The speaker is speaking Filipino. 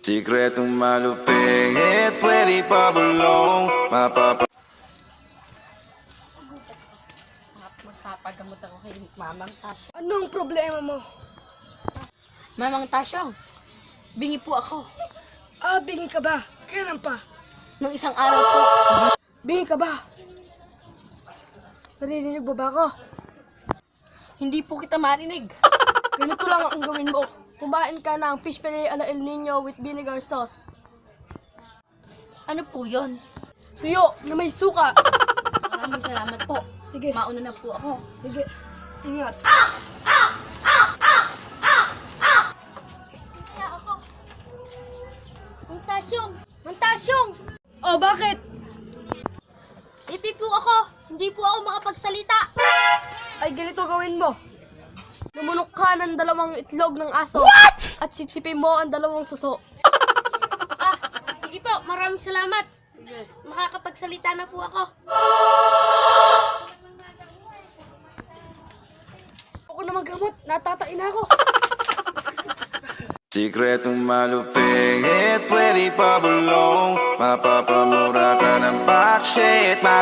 Sikretong malupit, pwede pa bulong Magpapagamot ako kay Mamang Tasyo. Anong problema mo? Mamang Tasyo, bingi po ako. Bingi ka ba? Kailan pa? Nung isang araw po. Bingi ka ba? Naririnig mo ba ako? Hindi po kita marinig. Ganito lang ang gawin mo. Kumain ka ng fish fillet ala El Nino with vinegar sauce. Ano po yon? Tuyo na may suka. Maraming salamat po. Sige. Mauna na po ako. Sige. Ingat. Kaya ako. Mang Tasyong! Mang Tasyong! Oh, bakit? Ipi po ako. Hindi po ako makapagsalita. Ay, ganito gawin mo. Lumunok ka ng 2 itlog ng aso. What? At sipsipin mo ang 2 suso. Sige po. Maraming salamat. Makakapagsalita na po ako. Ako na maggamot. Natatain ako. Sikretong malupit, pwede pa bulong mapapamura ka ng bakshit.